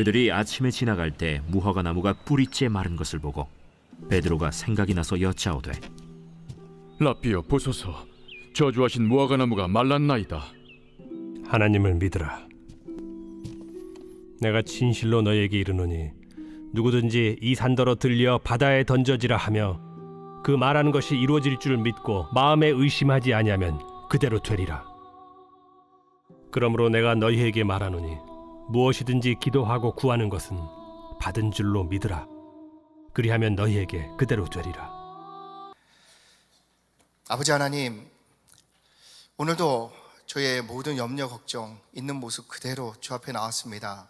그들이 아침에 지나갈 때 무화과 나무가 뿌리째 마른 것을 보고 베드로가 생각이 나서 여짜오되 라삐여 보소서, 저주하신 무화과 나무가 말랐나이다. 하나님을 믿으라. 내가 진실로 너에게 이르노니 누구든지 이 산더러 들려 바다에 던져지라 하며 그 말하는 것이 이루어질 줄 믿고 마음에 의심하지 아니하면 그대로 되리라. 그러므로 내가 너희에게 말하노니 무엇이든지 기도하고 구하는 것은 받은 줄로 믿으라. 그리하면 너희에게 그대로 되리라. 아버지 하나님, 오늘도 저의 모든 염려 걱정 있는 모습 그대로 주 앞에 나왔습니다.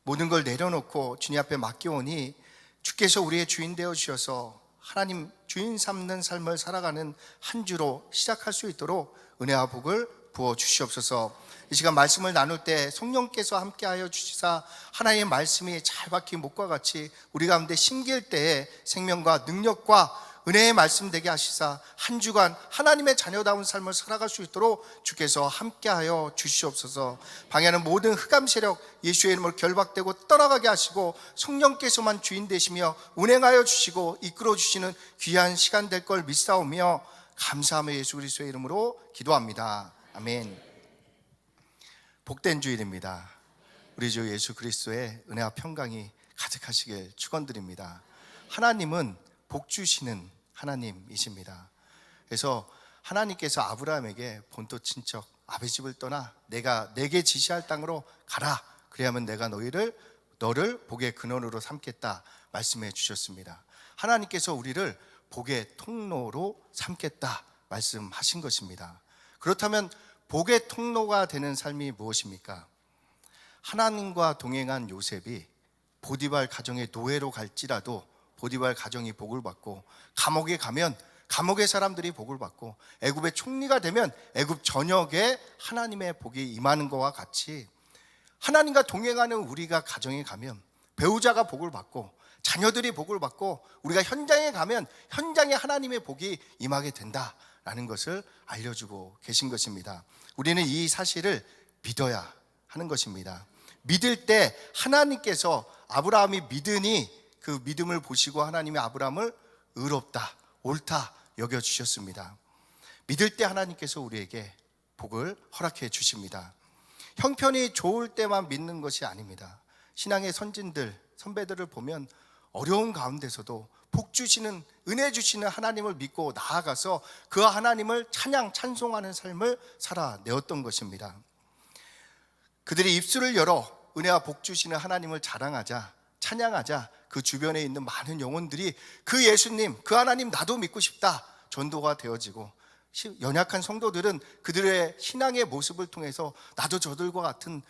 모든 걸 내려놓고 주님 앞에 맡겨오니 주께서 우리의 주인 되어 주셔서 하나님 주인 삼는 삶을 살아가는 한 주로 시작할 수 있도록 은혜와 복을 부어 주시옵소서. 이 시간 말씀을 나눌 때 성령께서 함께하여 주시사 하나님의 말씀이 잘 박힌 목과 같이 우리 가운데 심길 때에 생명과 능력과 은혜의 말씀 되게 하시사 한 주간 하나님의 자녀다운 삶을 살아갈 수 있도록 주께서 함께하여 주시옵소서. 방해하는 모든 흑암 세력 예수의 이름으로 결박되고 떠나가게 하시고 성령께서만 주인 되시며 운행하여 주시고 이끌어 주시는 귀한 시간 될 걸 믿사오며 감사하며 예수 그리스도의 이름으로 기도합니다. 아멘. 복된 주일입니다. 우리 주 예수 그리스도의 은혜와 평강이 가득하시길 축원드립니다. 하나님은 복 주시는 하나님이십니다. 그래서 하나님께서 아브라함에게 본토 친척 아버지 집을 떠나 내가 내게 지시할 땅으로 가라. 그래야만 내가 너를 복의 근원으로 삼겠다 말씀해 주셨습니다. 하나님께서 우리를 복의 통로로 삼겠다 말씀하신 것입니다. 그렇다면 복의 통로가 되는 삶이 무엇입니까? 하나님과 동행한 요셉이 보디발 가정의 노예로 갈지라도 보디발 가정이 복을 받고, 감옥에 가면 감옥의 사람들이 복을 받고, 애굽의 총리가 되면 애굽 전역에 하나님의 복이 임하는 것과 같이 하나님과 동행하는 우리가 가정에 가면 배우자가 복을 받고 자녀들이 복을 받고 우리가 현장에 가면 현장에 하나님의 복이 임하게 된다라는 것을 알려주고 계신 것입니다. 우리는 이 사실을 믿어야 하는 것입니다. 믿을 때 하나님께서 아브라함이 믿으니 그 믿음을 보시고 하나님이 아브라함을 의롭다, 옳다 여겨주셨습니다. 믿을 때 하나님께서 우리에게 복을 허락해 주십니다. 형편이 좋을 때만 믿는 것이 아닙니다. 신앙의 선진들, 선배들을 보면 어려운 가운데서도 복 주시는, 은혜 주시는 하나님을 믿고 나아가서 그 하나님을 찬송하는 삶을 살아내었던 것입니다. 그들이 입술을 열어 은혜와 복 주시는 하나님을 자랑하자, 찬양하자 그 주변에 있는 많은 영혼들이 그 예수님, 그 하나님 나도 믿고 싶다 전도가 되어지고, 연약한 성도들은 그들의 신앙의 모습을 통해서 나도 저들과 같은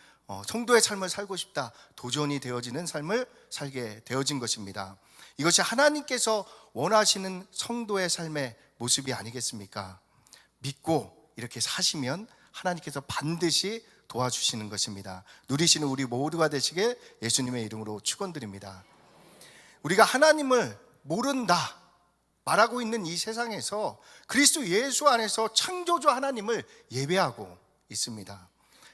성도의 삶을 살고 싶다 도전이 되어지는 삶을 살게 되어진 것입니다. 이것이 하나님께서 원하시는 성도의 삶의 모습이 아니겠습니까? 믿고 이렇게 사시면 하나님께서 반드시 도와주시는 것입니다. 누리시는 우리 모두가 되시게 예수님의 이름으로 축원드립니다. 우리가 하나님을 모른다 말하고 있는 이 세상에서 그리스도 예수 안에서 창조주 하나님을 예배하고 있습니다.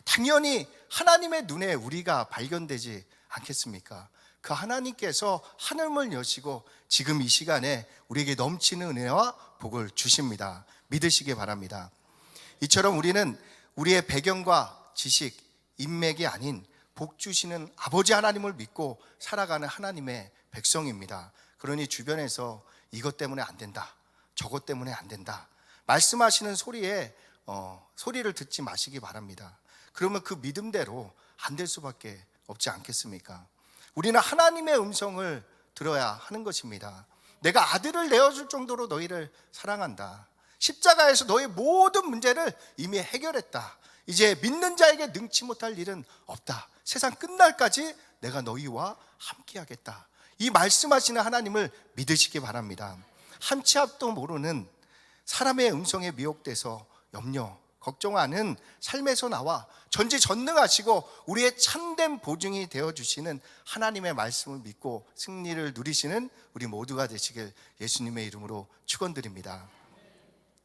당연히 하나님의 눈에 우리가 발견되지 않겠습니까? 그 하나님께서 하늘을 여시고 지금 이 시간에 우리에게 넘치는 은혜와 복을 주십니다. 믿으시기 바랍니다. 이처럼 우리는 우리의 배경과 지식, 인맥이 아닌 복 주시는 아버지 하나님을 믿고 살아가는 하나님의 백성입니다. 그러니 주변에서 이것 때문에 안 된다, 저것 때문에 안 된다 말씀하시는 소리에 소리를 듣지 마시기 바랍니다. 그러면 그 믿음대로 안 될 수밖에 없지 않겠습니까? 우리는 하나님의 음성을 들어야 하는 것입니다. 내가 아들을 내어줄 정도로 너희를 사랑한다. 십자가에서 너희 모든 문제를 이미 해결했다. 이제 믿는 자에게 능치 못할 일은 없다. 세상 끝날까지 내가 너희와 함께하겠다. 이 말씀하시는 하나님을 믿으시기 바랍니다. 한 치 앞도 모르는 사람의 음성에 미혹돼서 염려, 걱정하는 삶에서 나와 전지전능하시고 우리의 참된 보증이 되어주시는 하나님의 말씀을 믿고 승리를 누리시는 우리 모두가 되시길 예수님의 이름으로 축원드립니다.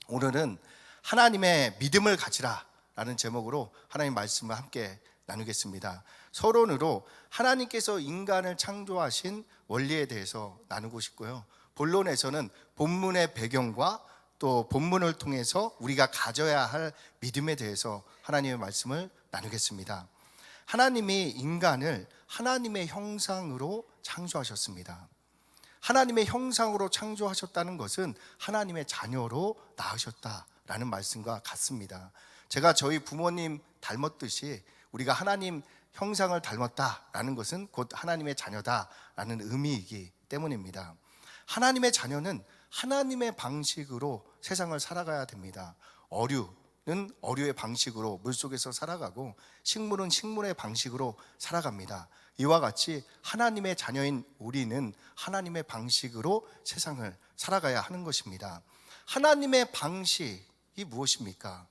오늘은 하나님의 믿음을 가지라 라는 제목으로 하나님 말씀을 함께 나누겠습니다. 서론으로 하나님께서 인간을 창조하신 원리에 대해서 나누고 싶고요. 본론에서는 본문의 배경과 또 본문을 통해서 우리가 가져야 할 믿음에 대해서 하나님의 말씀을 나누겠습니다. 하나님이 인간을 하나님의 형상으로 창조하셨습니다. 하나님의 형상으로 창조하셨다는 것은 하나님의 자녀로 낳으셨다라는 말씀과 같습니다. 제가 저희 부모님 닮았듯이 우리가 하나님 형상을 닮았다라는 것은 곧 하나님의 자녀다라는 의미이기 때문입니다. 하나님의 자녀는 하나님의 방식으로 세상을 살아가야 됩니다. 어류는 어류의 방식으로 물속에서 살아가고 식물은 식물의 방식으로 살아갑니다. 이와 같이 하나님의 자녀인 우리는 하나님의 방식으로 세상을 살아가야 하는 것입니다. 하나님의 방식이 무엇입니까?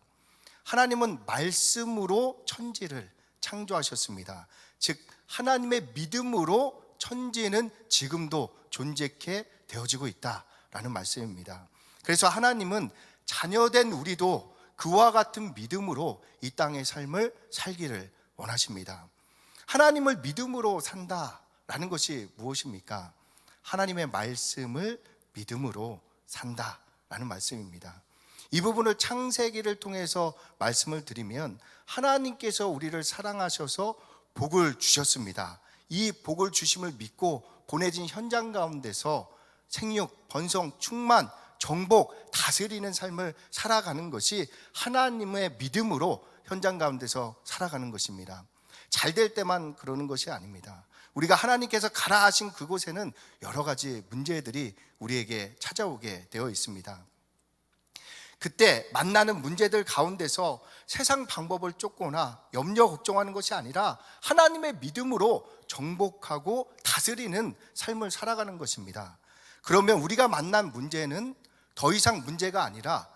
하나님은 말씀으로 천지를 창조하셨습니다. 즉 하나님의 믿음으로 천지는 지금도 존재케 되어지고 있다라는 말씀입니다. 그래서 하나님은 자녀된 우리도 그와 같은 믿음으로 이 땅의 삶을 살기를 원하십니다. 하나님을 믿음으로 산다라는 것이 무엇입니까? 하나님의 말씀을 믿음으로 산다라는 말씀입니다. 이 부분을 창세기를 통해서 말씀을 드리면 하나님께서 우리를 사랑하셔서 복을 주셨습니다. 이 복을 주심을 믿고 보내진 현장 가운데서 생육, 번성, 충만, 정복, 다스리는 삶을 살아가는 것이 하나님의 믿음으로 현장 가운데서 살아가는 것입니다. 잘 될 때만 그러는 것이 아닙니다. 우리가 하나님께서 가라 하신 그곳에는 여러 가지 문제들이 우리에게 찾아오게 되어 있습니다. 그때 만나는 문제들 가운데서 세상 방법을 쫓거나 염려 걱정하는 것이 아니라 하나님의 믿음으로 정복하고 다스리는 삶을 살아가는 것입니다. 그러면 우리가 만난 문제는 더 이상 문제가 아니라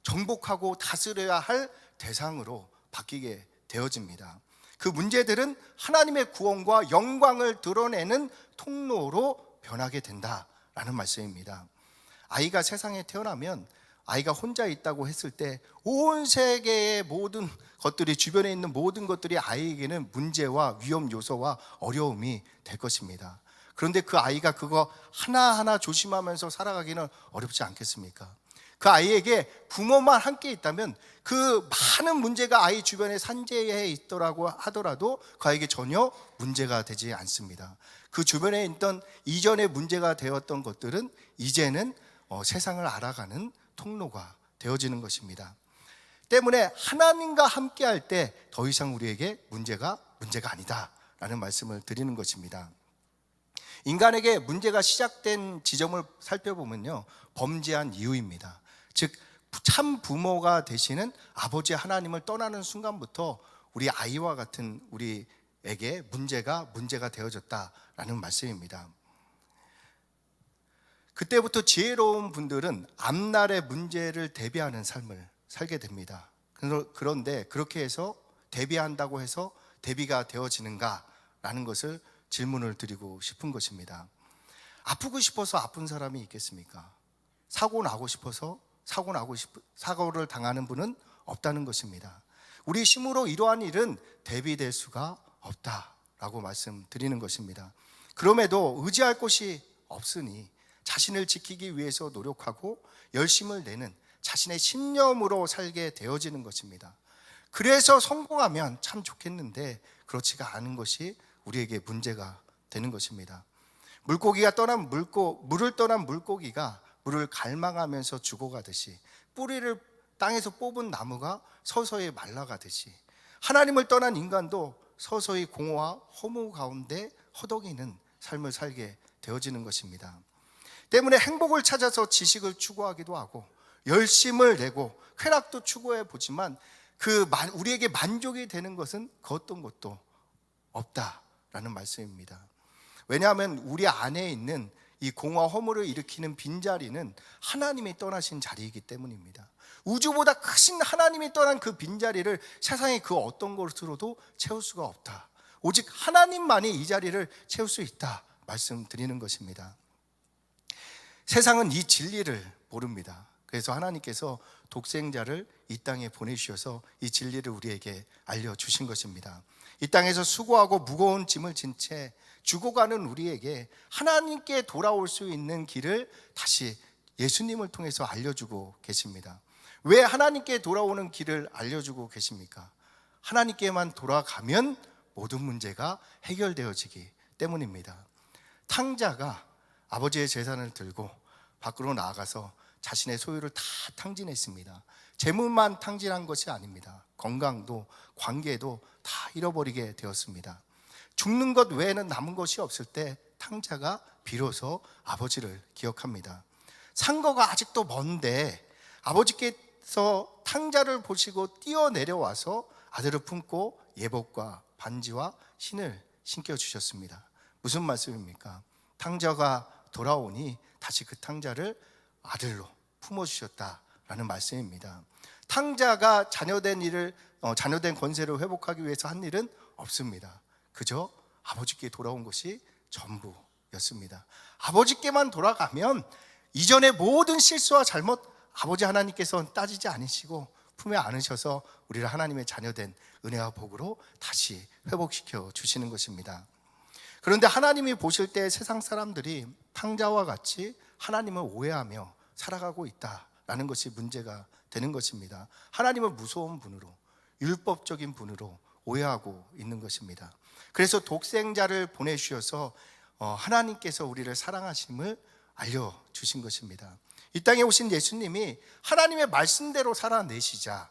정복하고 다스려야 할 대상으로 바뀌게 되어집니다. 그 문제들은 하나님의 구원과 영광을 드러내는 통로로 변하게 된다라는 말씀입니다. 아이가 세상에 태어나면 아이가 혼자 있다고 했을 때 온 세계의 모든 것들이, 주변에 있는 모든 것들이 아이에게는 문제와 위험 요소와 어려움이 될 것입니다. 그런데 그 아이가 그거 하나하나 조심하면서 살아가기는 어렵지 않겠습니까? 그 아이에게 부모만 함께 있다면 그 많은 문제가 아이 주변에 산재해 있더라고 하더라도 그 아이에게 전혀 문제가 되지 않습니다. 그 주변에 있던 이전에 문제가 되었던 것들은 이제는 세상을 알아가는 통로가 되어지는 것입니다. 때문에 하나님과 함께 할 때 더 이상 우리에게 문제가 아니다라는 말씀을 드리는 것입니다. 인간에게 문제가 시작된 지점을 살펴보면요, 범죄한 이유입니다. 즉 참 부모가 되시는 아버지 하나님을 떠나는 순간부터 우리 아이와 같은 우리에게 문제가 되어졌다라는 말씀입니다. 그때부터 지혜로운 분들은 앞날의 문제를 대비하는 삶을 살게 됩니다. 그런데 그렇게 해서 대비한다고 해서 대비가 되어지는가라는 것을 질문을 드리고 싶은 것입니다. 아프고 싶어서 아픈 사람이 있겠습니까? 사고 나고 싶어서 사고를 당하는 분은 없다는 것입니다. 우리 힘으로 이러한 일은 대비될 수가 없다라고 말씀드리는 것입니다. 그럼에도 의지할 곳이 없으니 자신을 지키기 위해서 노력하고 열심을 내는 자신의 신념으로 살게 되어지는 것입니다. 그래서 성공하면 참 좋겠는데 그렇지가 않은 것이 우리에게 문제가 되는 것입니다. 물을 떠난 물고기가 물을 갈망하면서 죽어가듯이, 뿌리를 땅에서 뽑은 나무가 서서히 말라가듯이, 하나님을 떠난 인간도 서서히 공허와 허무 가운데 허덕이는 삶을 살게 되어지는 것입니다. 때문에 행복을 찾아서 지식을 추구하기도 하고 열심을 내고 쾌락도 추구해 보지만 우리에게 만족이 되는 것은 그 어떤 것도 없다라는 말씀입니다. 왜냐하면 우리 안에 있는 이 공허 허물을 일으키는 빈자리는 하나님이 떠나신 자리이기 때문입니다. 우주보다 크신 하나님이 떠난 그 빈자리를 세상의 그 어떤 것으로도 채울 수가 없다. 오직 하나님만이 이 자리를 채울 수 있다 말씀드리는 것입니다. 세상은 이 진리를 모릅니다. 그래서 하나님께서 독생자를 이 땅에 보내주셔서 이 진리를 우리에게 알려주신 것입니다. 이 땅에서 수고하고 무거운 짐을 진 채 죽어가는 우리에게 하나님께 돌아올 수 있는 길을 다시 예수님을 통해서 알려주고 계십니다. 왜 하나님께 돌아오는 길을 알려주고 계십니까? 하나님께만 돌아가면 모든 문제가 해결되어지기 때문입니다. 탕자가 아버지의 재산을 들고 밖으로 나아가서 자신의 소유를 다 탕진했습니다. 재물만 탕진한 것이 아닙니다. 건강도 관계도 다 잃어버리게 되었습니다. 죽는 것 외에는 남은 것이 없을 때 탕자가 비로소 아버지를 기억합니다. 상거가 아직도 먼데 아버지께서 탕자를 보시고 뛰어내려와서 아들을 품고 예복과 반지와 신을 신겨주셨습니다. 무슨 말씀입니까? 탕자가 돌아오니 다시 그 탕자를 아들로 품어주셨다라는 말씀입니다. 탕자가 자녀된 권세를 회복하기 위해서 한 일은 없습니다. 그저 아버지께 돌아온 것이 전부였습니다. 아버지께만 돌아가면 이전의 모든 실수와 잘못 아버지 하나님께서는 따지지 않으시고 품에 안으셔서 우리를 하나님의 자녀된 은혜와 복으로 다시 회복시켜 주시는 것입니다. 그런데 하나님이 보실 때 세상 사람들이 탕자와 같이 하나님을 오해하며 살아가고 있다라는 것이 문제가 되는 것입니다. 하나님을 무서운 분으로, 율법적인 분으로 오해하고 있는 것입니다. 그래서 독생자를 보내주셔서 하나님께서 우리를 사랑하심을 알려주신 것입니다. 이 땅에 오신 예수님이 하나님의 말씀대로 살아내시자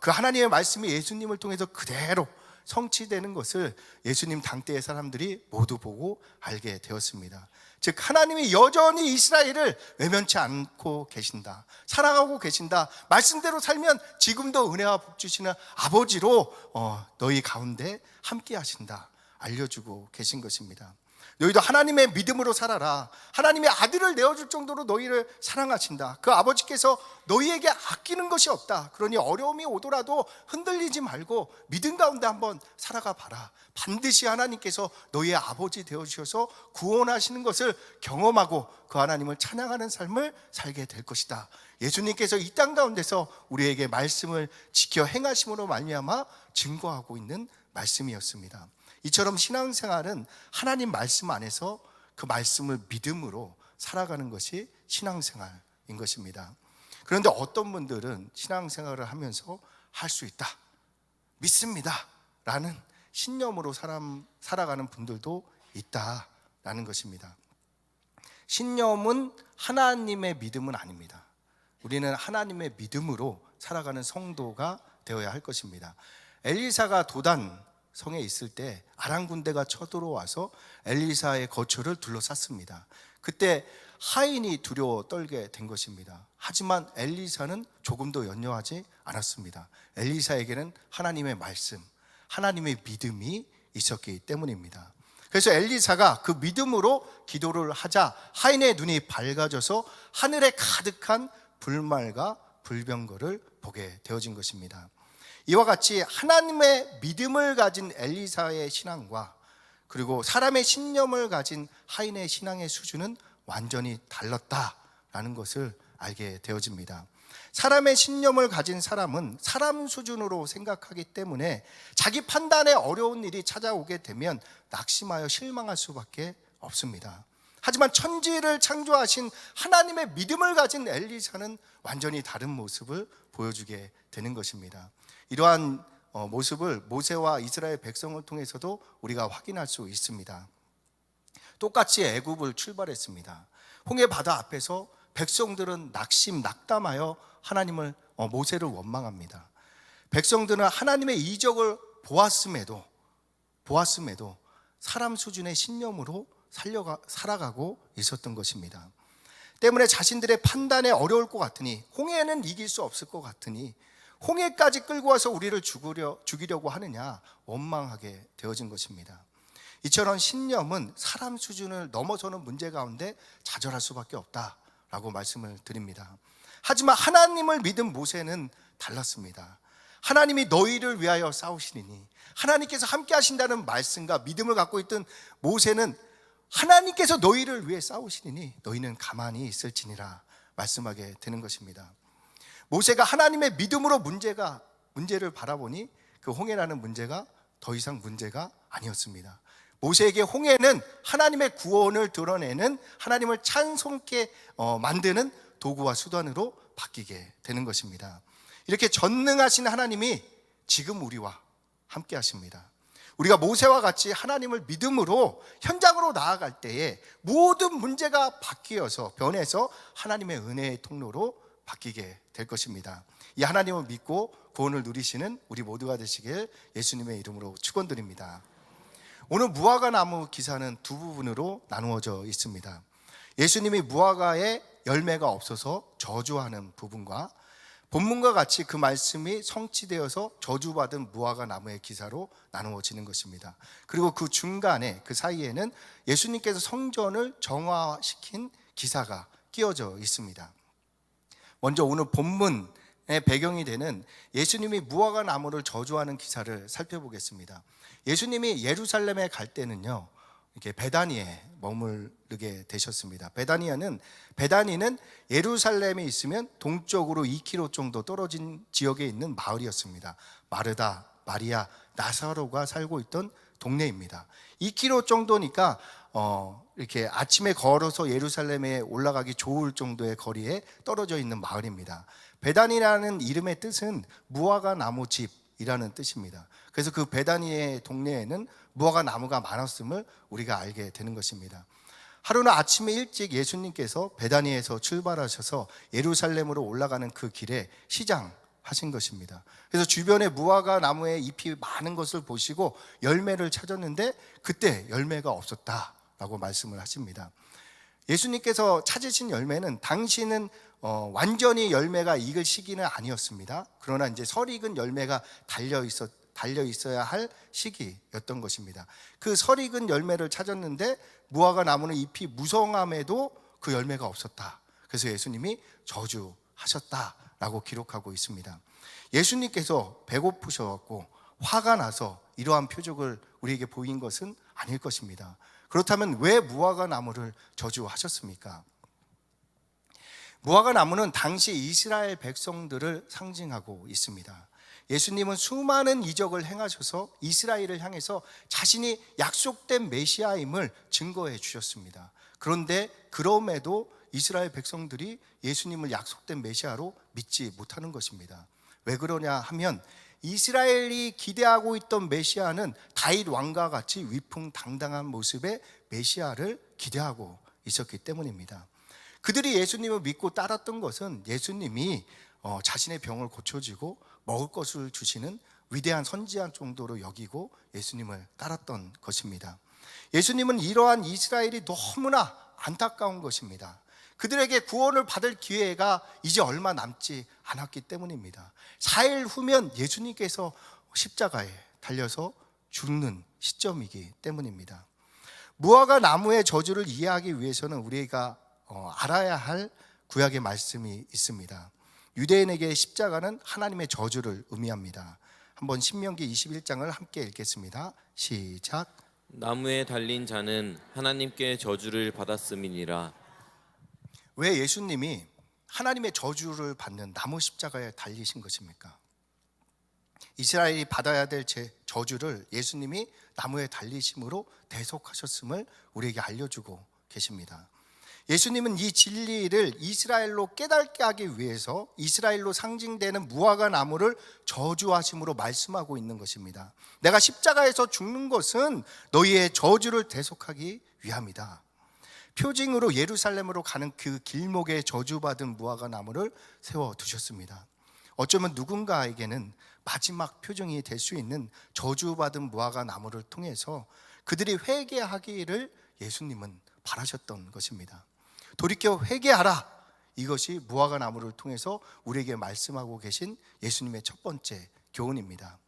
그 하나님의 말씀이 예수님을 통해서 그대로 성취되는 것을 예수님 당대의 사람들이 모두 보고 알게 되었습니다. 즉 하나님이 여전히 이스라엘을 외면치 않고 계신다, 사랑하고 계신다, 말씀대로 살면 지금도 은혜와 복 주시는 아버지로 너희 가운데 함께 하신다 알려주고 계신 것입니다. 너희도 하나님의 믿음으로 살아라. 하나님의 아들을 내어줄 정도로 너희를 사랑하신다. 그 아버지께서 너희에게 아끼는 것이 없다. 그러니 어려움이 오더라도 흔들리지 말고 믿음 가운데 한번 살아가 봐라. 반드시 하나님께서 너희의 아버지 되어주셔서 구원하시는 것을 경험하고 그 하나님을 찬양하는 삶을 살게 될 것이다. 예수님께서 이 땅 가운데서 우리에게 말씀을 지켜 행하심으로 말미암아 증거하고 있는 말씀이었습니다. 이처럼 신앙생활은 하나님 말씀 안에서 그 말씀을 믿음으로 살아가는 것이 신앙생활인 것입니다. 그런데 어떤 분들은 신앙생활을 하면서 할 수 있다, 믿습니다 라는 신념으로 살아가는 분들도 있다라는 것입니다. 신념은 하나님의 믿음은 아닙니다. 우리는 하나님의 믿음으로 살아가는 성도가 되어야 할 것입니다. 엘리사가 도단 성에 있을 때 아람 군대가 쳐들어와서 엘리사의 거처를 둘러쌌습니다. 그때 하인이 두려워 떨게 된 것입니다. 하지만 엘리사는 조금도 연연하지 않았습니다. 엘리사에게는 하나님의 말씀, 하나님의 믿음이 있었기 때문입니다. 그래서 엘리사가 그 믿음으로 기도를 하자 하인의 눈이 밝아져서 하늘에 가득한 불말과 불병거를 보게 되어진 것입니다. 이와 같이 하나님의 믿음을 가진 엘리사의 신앙과 그리고 사람의 신념을 가진 하인의 신앙의 수준은 완전히 달랐다라는 것을 알게 되어집니다. 사람의 신념을 가진 사람은 사람 수준으로 생각하기 때문에 자기 판단에 어려운 일이 찾아오게 되면 낙심하여 실망할 수밖에 없습니다. 하지만 천지를 창조하신 하나님의 믿음을 가진 엘리사는 완전히 다른 모습을 보여주게 되는 것입니다. 이러한 모습을 모세와 이스라엘 백성을 통해서도 우리가 확인할 수 있습니다. 똑같이 애굽을 출발했습니다. 홍해 바다 앞에서 백성들은 낙담하여 하나님을 모세를 원망합니다. 백성들은 하나님의 이적을 보았음에도 사람 수준의 신념으로 살아가고 있었던 것입니다. 때문에 자신들의 판단에 어려울 것 같으니, 홍해는 이길 수 없을 것 같으니 홍해까지 끌고 와서 우리를 죽이려고 하느냐 원망하게 되어진 것입니다. 이처럼 신념은 사람 수준을 넘어서는 문제 가운데 좌절할 수밖에 없다라고 말씀을 드립니다. 하지만 하나님을 믿은 모세는 달랐습니다. 하나님이 너희를 위하여 싸우시리니, 하나님께서 함께 하신다는 말씀과 믿음을 갖고 있던 모세는 하나님께서 너희를 위해 싸우시리니 너희는 가만히 있을지니라 말씀하게 되는 것입니다. 모세가 하나님의 믿음으로 문제를 바라보니 그 홍해라는 문제가 더 이상 문제가 아니었습니다. 모세에게 홍해는 하나님의 구원을 드러내는, 하나님을 찬송케 만드는 도구와 수단으로 바뀌게 되는 것입니다. 이렇게 전능하신 하나님이 지금 우리와 함께 하십니다. 우리가 모세와 같이 하나님을 믿음으로 현장으로 나아갈 때에 모든 문제가 바뀌어서 변해서 하나님의 은혜의 통로로 바뀌게 될 것입니다. 이 하나님을 믿고 구원을 누리시는 우리 모두가 되시길 예수님의 이름으로 축원드립니다. 오늘 무화과 나무 기사는 두 부분으로 나누어져 있습니다. 예수님이 무화과에 열매가 없어서 저주하는 부분과 본문과 같이 그 말씀이 성취되어서 저주받은 무화과 나무의 기사로 나누어지는 것입니다. 그리고 그 중간에, 그 사이에는 예수님께서 성전을 정화시킨 기사가 끼어져 있습니다. 먼저 오늘 본문의 배경이 되는 예수님이 무화과 나무를 저주하는 기사를 살펴보겠습니다. 예수님이 예루살렘에 갈 때는요, 이렇게 베다니에 머무르게 되셨습니다. 베다니는 예루살렘에 있으면 동쪽으로 2km 정도 떨어진 지역에 있는 마을이었습니다. 마르다, 마리아, 나사로가 살고 있던 동네입니다. 2km 정도니까 이렇게 아침에 걸어서 예루살렘에 올라가기 좋을 정도의 거리에 떨어져 있는 마을입니다. 베다니라는 이름의 뜻은 무화과 나무 집이라는 뜻입니다. 그래서 그 베다니의 동네에는 무화과 나무가 많았음을 우리가 알게 되는 것입니다. 하루는 아침에 일찍 예수님께서 베다니에서 출발하셔서 예루살렘으로 올라가는 그 길에 시장하신 것입니다. 그래서 주변에 무화과 나무에 잎이 많은 것을 보시고 열매를 찾았는데 그때 열매가 없었다라고 말씀을 하십니다. 예수님께서 찾으신 열매는 당시는 완전히 열매가 익을 시기는 아니었습니다. 그러나 이제 설익은 열매가 달려 있어야 할 시기였던 것입니다. 그 설익은 열매를 찾았는데 무화과 나무는 잎이 무성함에도 그 열매가 없었다. 그래서 예수님이 저주하셨다라고 기록하고 있습니다. 예수님께서 배고프셔갖고 화가 나서 이러한 표적을 우리에게 보인 것은 아닐 것입니다. 그렇다면 왜 무화과 나무를 저주하셨습니까? 무화과 나무는 당시 이스라엘 백성들을 상징하고 있습니다. 예수님은 수많은 이적을 행하셔서 이스라엘을 향해서 자신이 약속된 메시아임을 증거해 주셨습니다. 그런데 그럼에도 이스라엘 백성들이 예수님을 약속된 메시아로 믿지 못하는 것입니다. 왜 그러냐 하면 이스라엘이 기대하고 있던 메시아는 다윗 왕과 같이 위풍당당한 모습의 메시아를 기대하고 있었기 때문입니다. 그들이 예수님을 믿고 따랐던 것은 예수님이 자신의 병을 고쳐주고 먹을 것을 주시는 위대한 선지자 정도로 여기고 예수님을 따랐던 것입니다. 예수님은 이러한 이스라엘이 너무나 안타까운 것입니다. 그들에게 구원을 받을 기회가 이제 얼마 남지 않았기 때문입니다. 4일 후면 예수님께서 십자가에 달려서 죽는 시점이기 때문입니다. 무화과 나무의 저주를 이해하기 위해서는 우리가 알아야 할 구약의 말씀이 있습니다. 유대인에게 십자가는 하나님의 저주를 의미합니다. 한번 신명기 21장을 함께 읽겠습니다. 시작. 나무에 달린 자는 하나님께 저주를 받았음이니라. 왜 예수님이 하나님의 저주를 받는 나무 십자가에 달리신 것입니까? 이스라엘이 받아야 될 저주를 예수님이 나무에 달리심으로 대속하셨음을 우리에게 알려주고 계십니다. 예수님은 이 진리를 이스라엘로 깨닫게 하기 위해서 이스라엘로 상징되는 무화과 나무를 저주하심으로 말씀하고 있는 것입니다. 내가 십자가에서 죽는 것은 너희의 저주를 대속하기 위함이다. 표징으로 예루살렘으로 가는 그 길목에 저주받은 무화과 나무를 세워두셨습니다. 어쩌면 누군가에게는 마지막 표징이 될 수 있는 저주받은 무화과 나무를 통해서 그들이 회개하기를 예수님은 바라셨던 것입니다. 돌이켜 회개하라. 이것이 무화과 나무를 통해서 우리에게 말씀하고 계신 예수님의 첫 번째 교훈입니다.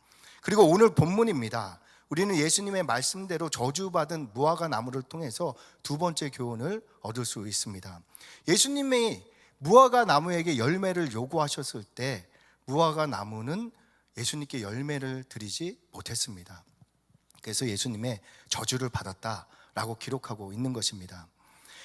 그리고 오늘 본문입니다. 우리는 예수님의 말씀대로 저주받은 무화과 나무를 통해서 두 번째 교훈을 얻을 수 있습니다. 예수님이 무화과 나무에게 열매를 요구하셨을 때 무화과 나무는 예수님께 열매를 드리지 못했습니다. 그래서 예수님의 저주를 받았다라고 기록하고 있는 것입니다.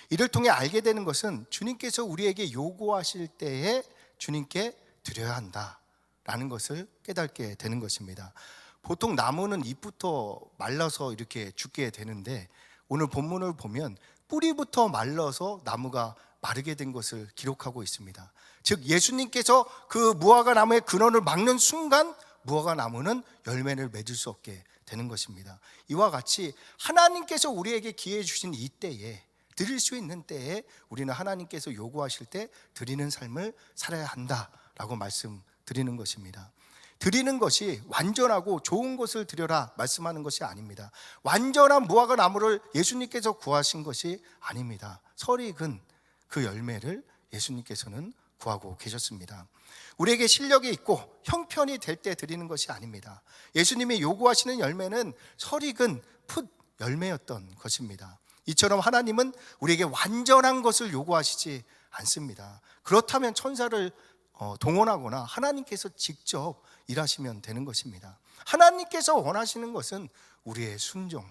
이를 통해 알게 되는 것은 주님께서 우리에게 요구하실 때에 주님께 드려야 한다라는 것을 깨닫게 되는 것입니다. 보통 나무는 잎부터 말라서 이렇게 죽게 되는데 오늘 본문을 보면 뿌리부터 말라서 나무가 마르게 된 것을 기록하고 있습니다. 즉 예수님께서 그 무화과 나무의 근원을 막는 순간 무화과 나무는 열매를 맺을 수 없게 되는 것입니다. 이와 같이 하나님께서 우리에게 기회 주신 이 때에, 드릴 수 있는 때에 우리는 하나님께서 요구하실 때 드리는 삶을 살아야 한다라고 말씀드리는 것입니다. 드리는 것이 완전하고 좋은 것을 드려라 말씀하는 것이 아닙니다. 완전한 무화과 나무를 예수님께서 구하신 것이 아닙니다. 설익은 그 열매를 예수님께서는 구하고 계셨습니다. 우리에게 실력이 있고 형편이 될 때 드리는 것이 아닙니다. 예수님이 요구하시는 열매는 설익은 풋 열매였던 것입니다. 이처럼 하나님은 우리에게 완전한 것을 요구하시지 않습니다. 그렇다면 천사를 동원하거나 하나님께서 직접 일하시면 되는 것입니다. 하나님께서 원하시는 것은 우리의 순종인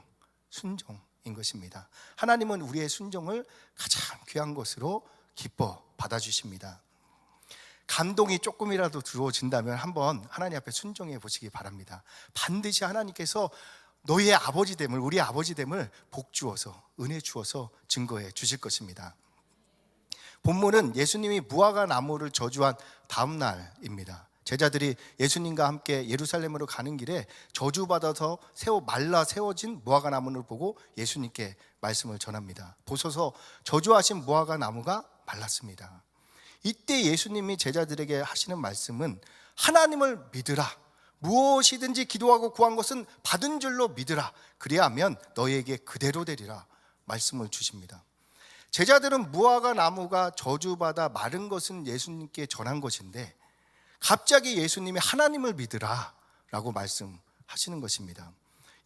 것입니다. 하나님은 우리의 순종을 가장 귀한 것으로 기뻐 받아주십니다. 감동이 조금이라도 들어진다면 한번 하나님 앞에 순종해 보시기 바랍니다. 반드시 하나님께서 너희의 아버지됨을, 우리 아버지됨을 복 주어서, 은혜 주어서 증거해 주실 것입니다. 본문은 예수님이 무화과 나무를 저주한 다음 날입니다. 제자들이 예수님과 함께 예루살렘으로 가는 길에 저주받아서 말라 세워진 무화과 나무를 보고 예수님께 말씀을 전합니다. 보소서 저주하신 무화과 나무가 말랐습니다. 이때 예수님이 제자들에게 하시는 말씀은 하나님을 믿으라. 무엇이든지 기도하고 구한 것은 받은 줄로 믿으라. 그리하면 너희에게 그대로 되리라 말씀을 주십니다. 제자들은 무화과 나무가 저주받아 마른 것은 예수님께 전한 것인데 갑자기 예수님이 하나님을 믿으라 라고 말씀하시는 것입니다.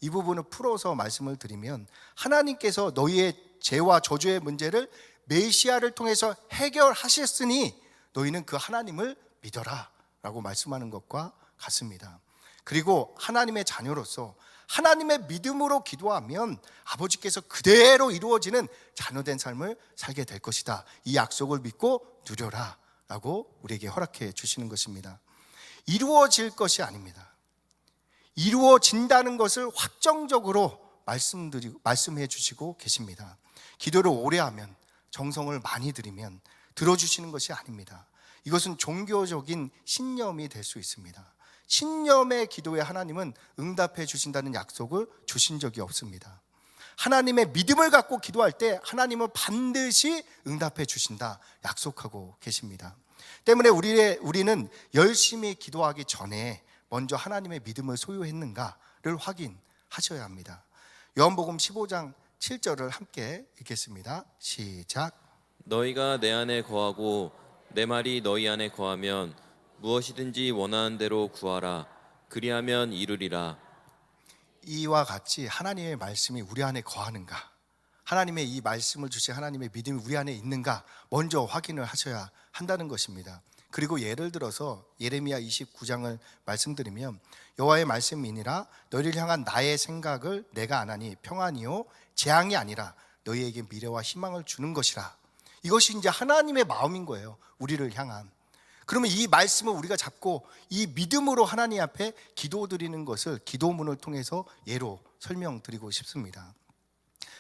이 부분을 풀어서 말씀을 드리면 하나님께서 너희의 죄와 저주의 문제를 메시아를 통해서 해결하셨으니 너희는 그 하나님을 믿어라 라고 말씀하는 것과 같습니다. 그리고 하나님의 자녀로서 하나님의 믿음으로 기도하면 아버지께서 그대로 이루어지는 자녀된 삶을 살게 될 것이다. 이 약속을 믿고 누려라 라고 우리에게 허락해 주시는 것입니다. 이루어질 것이 아닙니다. 이루어진다는 것을 확정적으로 말씀해 주시고 계십니다. 기도를 오래 하면, 정성을 많이 들이면 들어주시는 것이 아닙니다. 이것은 종교적인 신념이 될 수 있습니다. 신념의 기도에 하나님은 응답해 주신다는 약속을 주신 적이 없습니다. 하나님의 믿음을 갖고 기도할 때 하나님은 반드시 응답해 주신다 약속하고 계십니다. 때문에 우리는 열심히 기도하기 전에 먼저 하나님의 믿음을 소유했는가를 확인하셔야 합니다. 요한복음 15장 7절을 함께 읽겠습니다. 시작. 너희가 내 안에 거하고 내 말이 너희 안에 거하면 무엇이든지 원하는 대로 구하라. 그리하면 이루리라. 이와 같이 하나님의 말씀이 우리 안에 거하는가, 하나님의 이 말씀을 주신 하나님의 믿음이 우리 안에 있는가 먼저 확인을 하셔야 한다는 것입니다. 그리고 예를 들어서 예레미야 29장을 말씀드리면 여호와의 말씀이니라 너희를 향한 나의 생각을 내가 아나니 평안이요 재앙이 아니라 너희에게 미래와 희망을 주는 것이라. 이것이 이제 하나님의 마음인 거예요, 우리를 향한. 그러면 이 말씀을 우리가 잡고 이 믿음으로 하나님 앞에 기도드리는 것을 기도문을 통해서 예로 설명드리고 싶습니다.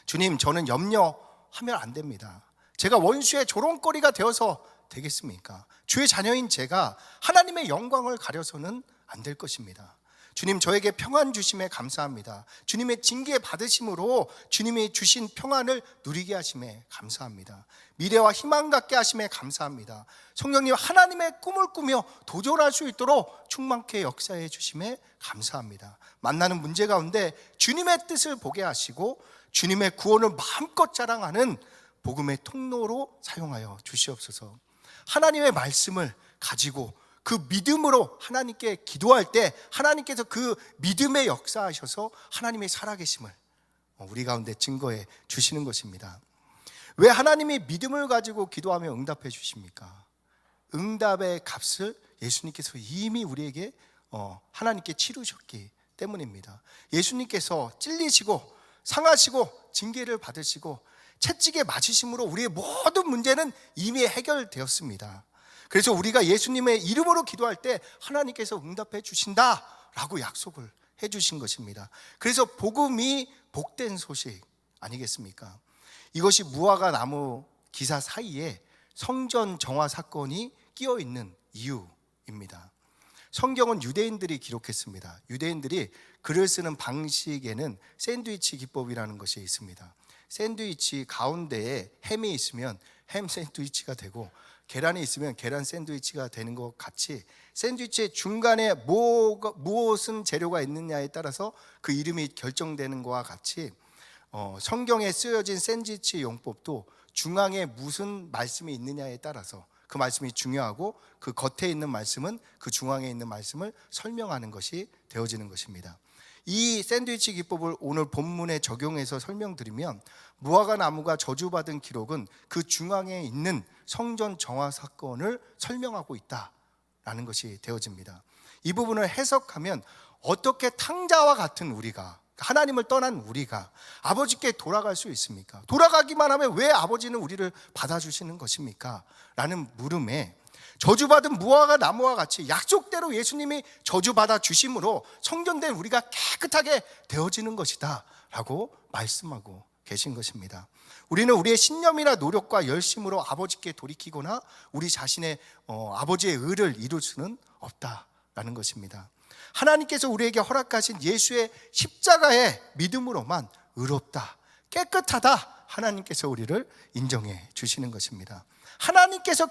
주님, 저는 염려하면 안 됩니다. 제가 원수의 조롱거리가 되어서 되겠습니까? 주의 자녀인 제가 하나님의 영광을 가려서는 안 될 것입니다. 주님, 저에게 평안 주심에 감사합니다. 주님의 징계 받으심으로 주님이 주신 평안을 누리게 하심에 감사합니다. 미래와 희망 갖게 하심에 감사합니다. 성령님, 하나님의 꿈을 꾸며 도전할 수 있도록 충만케 역사해 주심에 감사합니다. 만나는 문제 가운데 주님의 뜻을 보게 하시고 주님의 구원을 마음껏 자랑하는 복음의 통로로 사용하여 주시옵소서. 하나님의 말씀을 가지고 그 믿음으로 하나님께 기도할 때 하나님께서 그 믿음의 역사하셔서 하나님의 살아계심을 우리 가운데 증거해 주시는 것입니다. 왜 하나님이 믿음을 가지고 기도하며 응답해 주십니까? 응답의 값을 예수님께서 이미 우리에게 하나님께 치르셨기 때문입니다. 예수님께서 찔리시고 상하시고 징계를 받으시고 채찍에 맞으심으로 우리의 모든 문제는 이미 해결되었습니다. 그래서 우리가 예수님의 이름으로 기도할 때 하나님께서 응답해 주신다라고 약속을 해 주신 것입니다. 그래서 복음이 복된 소식 아니겠습니까? 이것이 무화과 나무 기사 사이에 성전 정화 사건이 끼어 있는 이유입니다. 성경은 유대인들이 기록했습니다. 유대인들이 글을 쓰는 방식에는 샌드위치 기법이라는 것이 있습니다. 샌드위치 가운데에 햄이 있으면 햄 샌드위치가 되고, 계란이 있으면 계란 샌드위치가 되는 것 같이, 샌드위치의 중간에 무엇은 재료가 있느냐에 따라서 그 이름이 결정되는 것과 같이 성경에 쓰여진 샌드위치 용법도 중앙에 무슨 말씀이 있느냐에 따라서 그 말씀이 중요하고, 그 겉에 있는 말씀은 그 중앙에 있는 말씀을 설명하는 것이 되어지는 것입니다. 이 샌드위치 기법을 오늘 본문에 적용해서 설명드리면, 무화과 나무가 저주받은 기록은 그 중앙에 있는 성전 정화 사건을 설명하고 있다라는 것이 되어집니다. 이 부분을 해석하면, 어떻게 탕자와 같은 우리가, 하나님을 떠난 우리가 아버지께 돌아갈 수 있습니까? 돌아가기만 하면 왜 아버지는 우리를 받아주시는 것입니까? 라는 물음에, 저주받은 무화과 나무와 같이 약속대로 예수님이 저주받아 주심으로 성전된 우리가 깨끗하게 되어지는 것이다 라고 말씀하고 계신 것입니다. 우리는 우리의 신념이나 노력과 열심으로 아버지께 돌이키거나 우리 자신의 아버지의 의를 이룰 수는 없다라는 것입니다. 하나님께서 우리에게 허락하신 예수의 십자가의 믿음으로만 의롭다, 깨끗하다, 하나님께서 우리를 인정해 주시는 것입니다. 하나님께서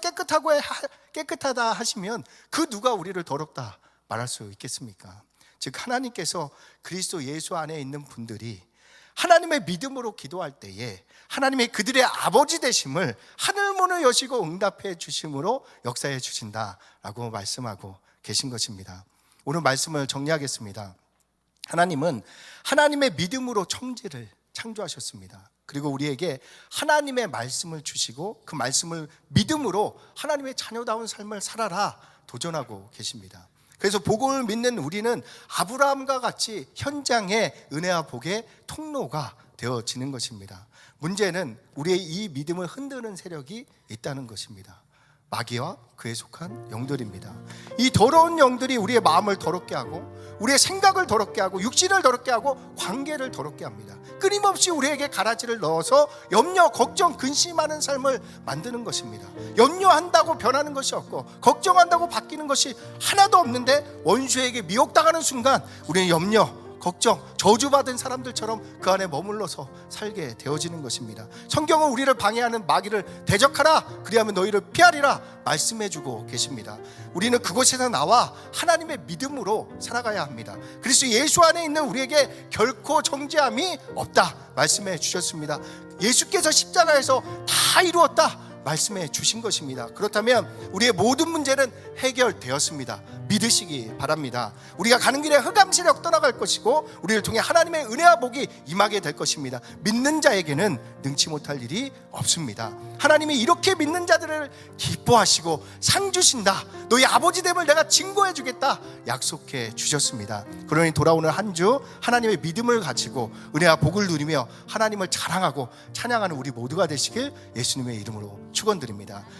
깨끗하다 하시면 그 누가 우리를 더럽다 말할 수 있겠습니까? 즉, 하나님께서 그리스도 예수 안에 있는 분들이 하나님의 믿음으로 기도할 때에 하나님의 그들의 아버지 되심을 하늘문을 여시고 응답해 주심으로 역사해 주신다라고 말씀하고 계신 것입니다. 오늘 말씀을 정리하겠습니다. 하나님은 하나님의 믿음으로 천지를 창조하셨습니다. 그리고 우리에게 하나님의 말씀을 주시고 그 말씀을 믿음으로 하나님의 자녀다운 삶을 살아라 도전하고 계십니다. 그래서 복음을 믿는 우리는 아브라함과 같이 현장의 은혜와 복의 통로가 되어지는 것입니다. 문제는 우리의 이 믿음을 흔드는 세력이 있다는 것입니다. 마귀와 그에 속한 영들입니다. 이 더러운 영들이 우리의 마음을 더럽게 하고, 우리의 생각을 더럽게 하고, 육신을 더럽게 하고, 관계를 더럽게 합니다. 끊임없이 우리에게 가라지를 넣어서 염려, 걱정, 근심하는 삶을 만드는 것입니다. 염려한다고 변하는 것이 없고, 걱정한다고 바뀌는 것이 하나도 없는데, 원수에게 미혹당하는 순간 우리는 염려, 걱정, 저주받은 사람들처럼 그 안에 머물러서 살게 되어지는 것입니다. 성경은 우리를 방해하는 마귀를 대적하라, 그리하면 너희를 피하리라 말씀해주고 계십니다. 우리는 그곳에서 나와 하나님의 믿음으로 살아가야 합니다. 그리스도 예수 안에 있는 우리에게 결코 정죄함이 없다 말씀해 주셨습니다. 예수께서 십자가에서 다 이루었다 말씀해 주신 것입니다. 그렇다면 우리의 모든 문제는 해결되었습니다. 믿으시기 바랍니다. 우리가 가는 길에 흑암세력 떠나갈 것이고, 우리를 통해 하나님의 은혜와 복이 임하게 될 것입니다. 믿는 자에게는 능치 못할 일이 없습니다. 하나님이 이렇게 믿는 자들을 기뻐하시고 상 주신다, 너희 아버지됨을 내가 증거해 주겠다 약속해 주셨습니다. 그러니 돌아오는 한 주 하나님의 믿음을 가지고 은혜와 복을 누리며 하나님을 자랑하고 찬양하는 우리 모두가 되시길 예수님의 이름으로 축원드립니다.